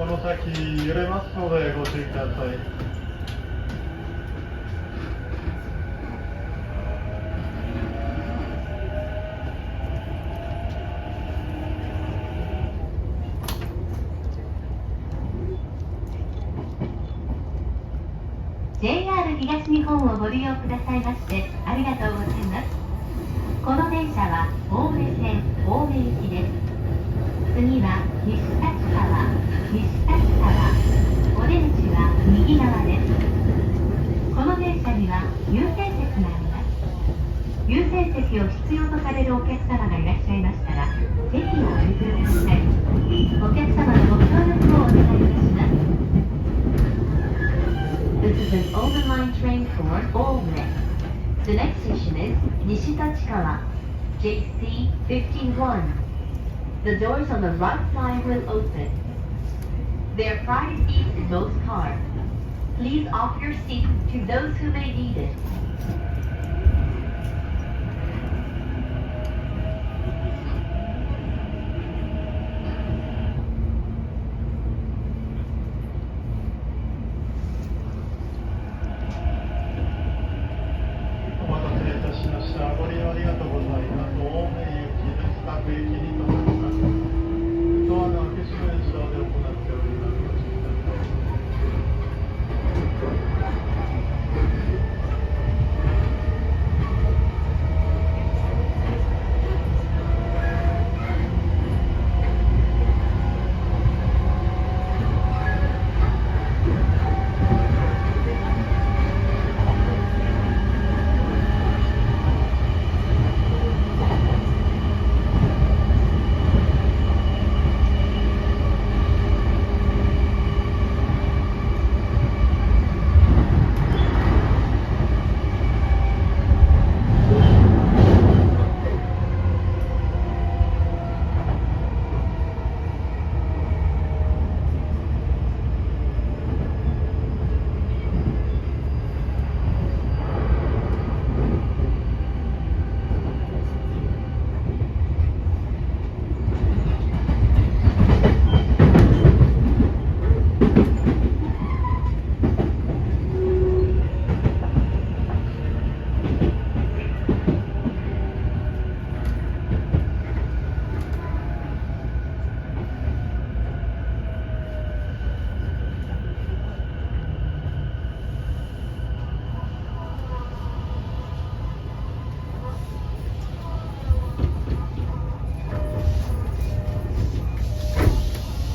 この先揺れますのでご注意ください。JR 東日本をご利用くださいましてありがとうございます。この電車は青梅線青梅行きです。次は西立川、西立川。お出口は右側です。この電車には優先席があります。優先席を必要とされるお客様がいらっしゃいましたら、ぜひお譲りください。お客様のご協力をお願いいたします。This is an overline train for Ome. The next station is Nishitachikawa, JC51. The doors on the right side will open. There are private seats in most cars. Please offer your seat to those who may need it.